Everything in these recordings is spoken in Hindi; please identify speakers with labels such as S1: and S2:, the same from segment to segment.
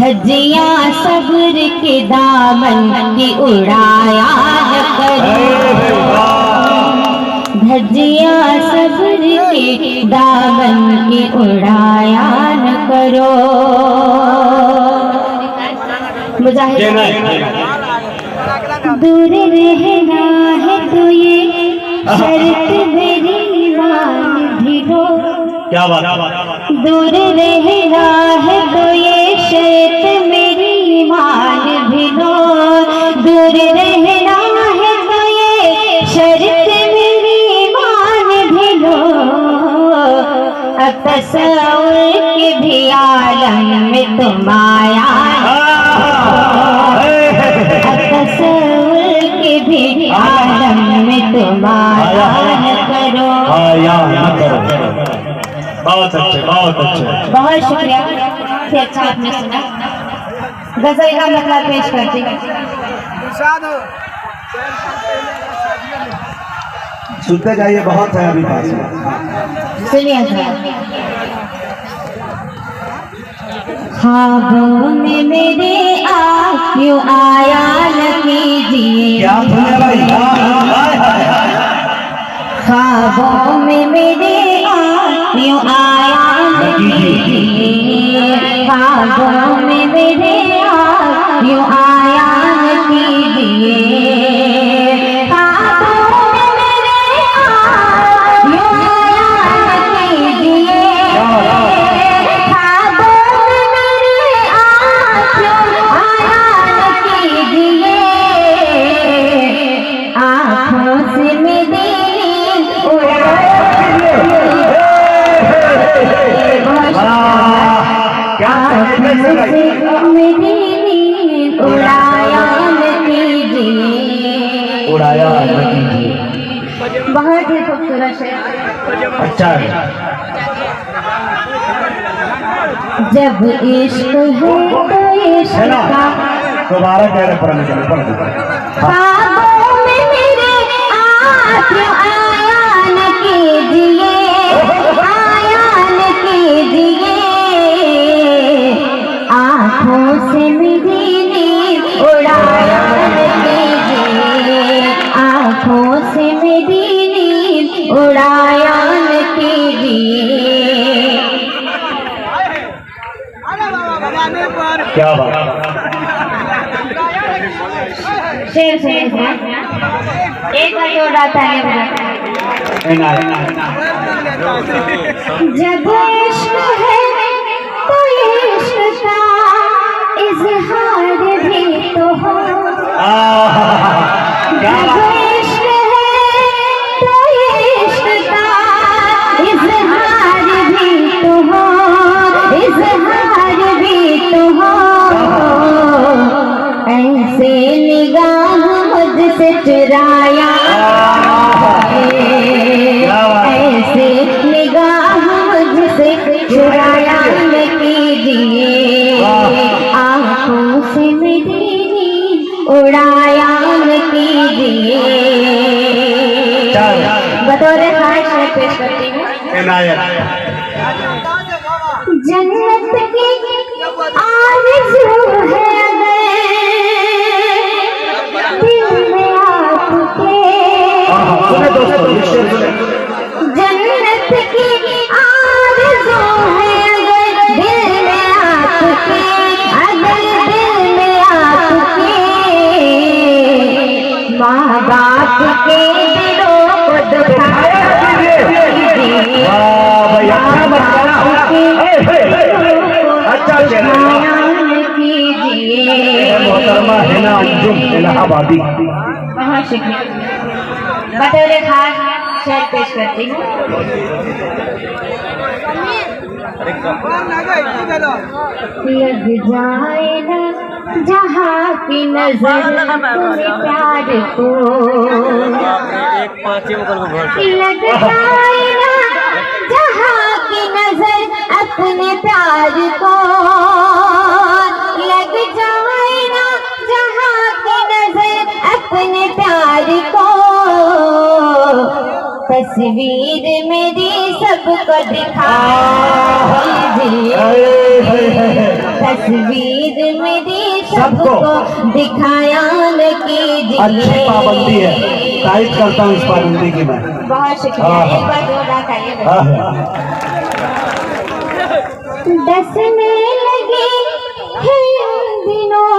S1: धज्जियां सब्र के दामन की उड़ाया न करो, धज्जियां सब्र के दामन की उड़ाया न करो। दूर रहना है तो ये शर्त मेरी मान भी लो।
S2: क्या बात,
S1: दूर रहना है तो ये शर्त मेरी मान भी लो। दूर रहना है तो ये शर्त मेरी मान भी लो। अब तस्वुर के भी आलम में तुम आया, तस्वुर के भी आलम में तुम आया न करो।
S2: बहुत अच्छे, बहुत अच्छे,
S1: बहुत शुक्रिया, से अच्छा आपने सुना। गजल का मतलब पेश करती हूँ।
S2: सुनते जाइए, बहुत है अभी पास।
S1: सुनिए, ख्वाबों में मेरे क्यों आया न कीजिए,
S2: क्या सुने भाई,
S1: ख्वाबों में मेरे क्यों आया न कीजिए, ख्वाबों में मेरे क्यों आया न कीजिए।
S2: उड़ाया न कीजिए,
S1: बहुत ही खूबसूरत है।
S2: अच्छा है।
S1: जब इश्क है तो इश्क का
S2: दोबारा कह रहे पढ़ने
S1: ख्वाबों में मेरे क्यों आया न कीजिए, आया न कीजिए। आँखों से मेरी नींद उड़ाया न कीजिए, आँखों से मेरी नींद उड़ाया न कीजिए।
S2: क्या बात,
S1: शेर से एक बार जोड़ रहा था जब इश्क है तो इश्क का इजहार भी तो हो, जब इश्क है तो इश्क का इजहार भी तो हो, इजहार भी तो हो। ऐसे निगाह मुझसे चुराया, ऐसे निगाह मुझसे चुराया न कीजिए। आँखों से मेरी नींद उड़ाया न कीजिए। बतौर ख्वाहिश में पेश करती हूँ। जन्नत की आरज़ू है जन्नत की आरज़ू है अगर दिल में आपके, अगर दिल में आपके। माँ बाप के दिलों को दुखाया कीजिए, माँ बाप के
S2: इलाहाबादी।
S1: बहुत शुक्रिया। बतौर खास शेर पेश करती हूँ। लग जाए ना जहाँ की नजर अपने प्यार को, लग जाए ना जहाँ की नजर अपने प्यार को, लग जाए ना जहाँ की नजर अपने प्यार को। तस्वीर मेरी सबको दिखा दीजिए, तस्वीर मेरी
S2: सबको
S1: सबको दिखाया न कीजिए।
S2: अच्छी पाबंदी है, तारीफ करता हूँ इस पाबंदी की मैं।
S1: बहुत शुक्रिया,
S2: हाँ,
S1: एक बार जोरदार तालियां बजाइए।
S2: हाँ, हाँ।
S1: डसने लगी है इन दिनों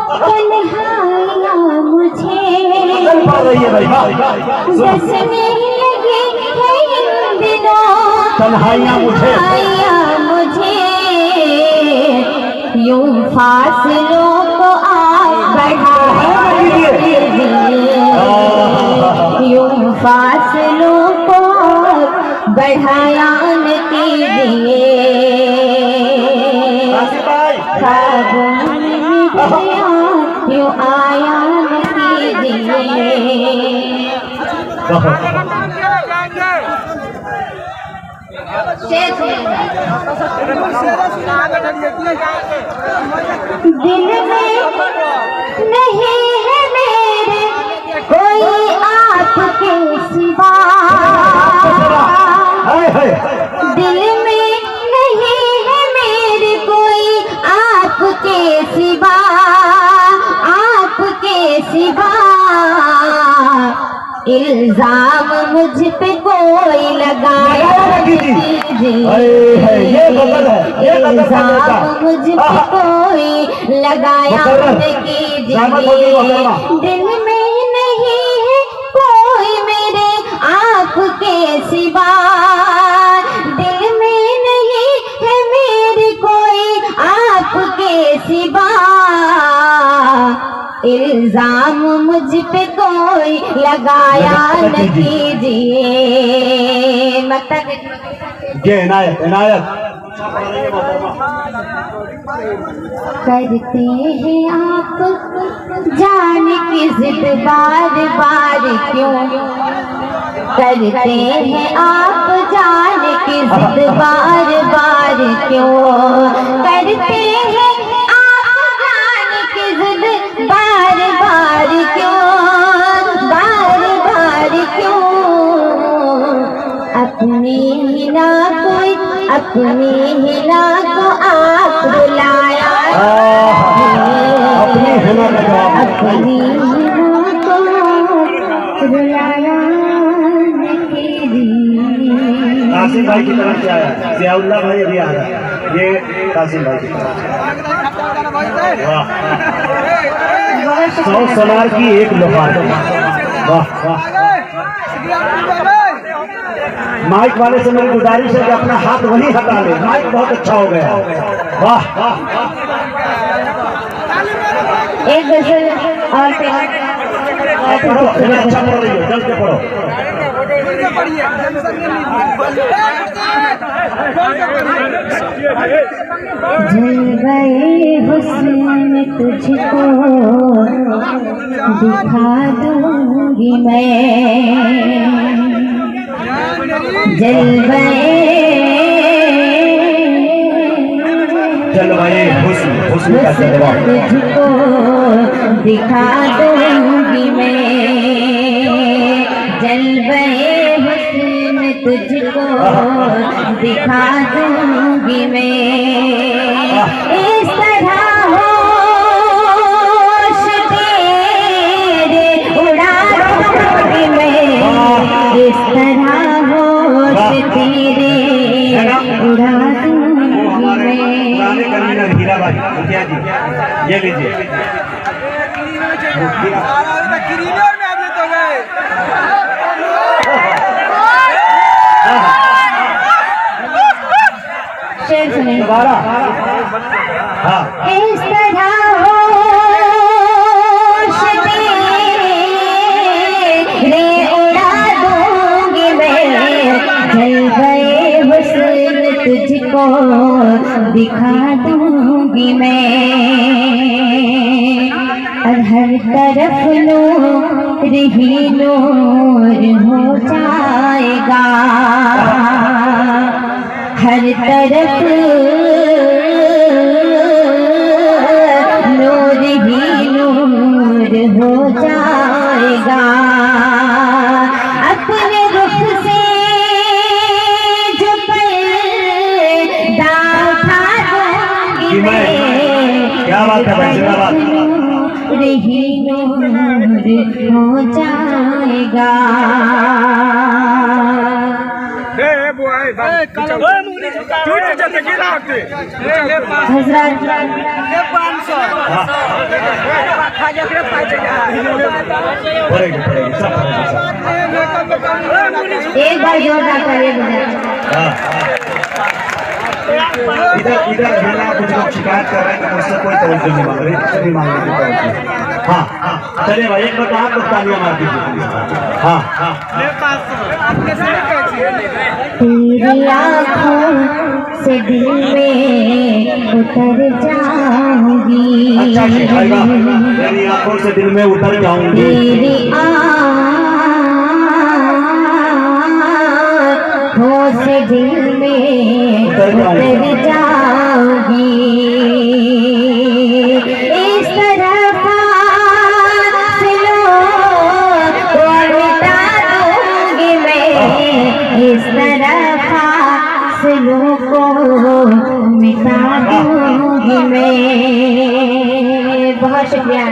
S1: तन्हाइयाँ मुझे,
S2: चल पा रही है भाई, हाँ।
S1: डसने लगी है इन दिनों
S2: तन्हाइयाँ मुझे,
S1: यूं फासलों को आप बढ़ाया यूं फासलों को बढ़ाया न कीजिए। ख्वाबों में गया यूं आया न कीजिए। दिल में नहीं है मेरे कोई आपके सिवा, दिल में नहीं है मेरे कोई आपके सिवा, आपके सिवा। इल्जाम मुझ पे कोई लगाया इल्जाम मुझ पे कोई लगाया कीजिए। दिल में नहीं है कोई मेरे आपके सिवा, दिल में नहीं है मेरे कोई आपके सिवा। इल्जाम मुझ पे कोई लगाया न कीजिए।
S2: इनायत इनायत
S1: करते हैं आप जाने की जिद बार बार क्यों, करते हैं आप जाने की जिद बार बार क्यों, करते हैं आप जाने की जिद बार बार क्यों, बार बार क्यों। अपनी हिना कोई अपनी हिना को आप रुलाया,
S2: अपनी हिना का जवाब,
S1: अपनी हिना को रुलाया
S2: कासिम भाई की तरफ से आया, जियाउल्लाह भाई अभी आ रहा है, ये कासिम भाई की तरफ। वाह, 100 सोनार की एक लोहार। वाह वाह। माइक वाले से मेरी गुजारिश है कि अपना हाथ वहीं हटा ले, माइक बहुत अच्छा हो गया। वाह वाह।
S1: एक गजल और
S2: पढ़ो, अच्छा पढ़ रही हो, जल्द से पढ़ो।
S1: जलवे हुस्न तुझको दिखा दूंगी मैं,
S2: जलवे हुस्न का जलवा
S1: तुझको दिखा दूंगी मैं, जलवे हुस्न तुझको दिखा दूंगी मैं। इस तरह होश तेरे उड़ा दूंगी मैं, इस तरह होश तेरे उड़ा दूंगी मैं।
S2: हीरा भाई मुखिया जी, ये लीजिए। दोबारा। हाँ।
S1: इस तरह होश तेरे उड़ा दूंगी मैं, जलवे हुस्न तुझको दिखा दूंगी मैं। और हर तरफ नूर ही नूर हो जाएगा, हर तरफ नूर ही नूर हो जाएगा। अपने रुख से जो पर्दा उठा दूंगी मैं,
S2: बात है भाई, जिंदाबाद।
S1: नूर ही नूर हो जाएगा। हजरत
S2: पड़ेगी पड़ेगी सब
S1: एक बार जोरदार तालियां बजाएं।
S2: हाँ। इधर इधर है ना, कुछ लोग शिकायत कर रहे हैं कि मुझसे कोई तवज्जो नहीं मांग रहे, सभी मांग रहे हैं तवज्जो। हाँ चलिए भाई, एक बार आप लोग तालियां मार दीजिए। हाँ
S1: तेरी आँखों से दिल में उतर जाऊंगी।
S2: अच्छा ठीक है, मेरी आंखों से दिल में उतर जाऊंगी।
S1: तेरी आँखों से दिल में उतर जाऊंगी। इस तरह फासलों को मिटा दूंगी मैं, इस तरह फासलों को मिटा दूंगी मैं। बहुत शुक्रिया।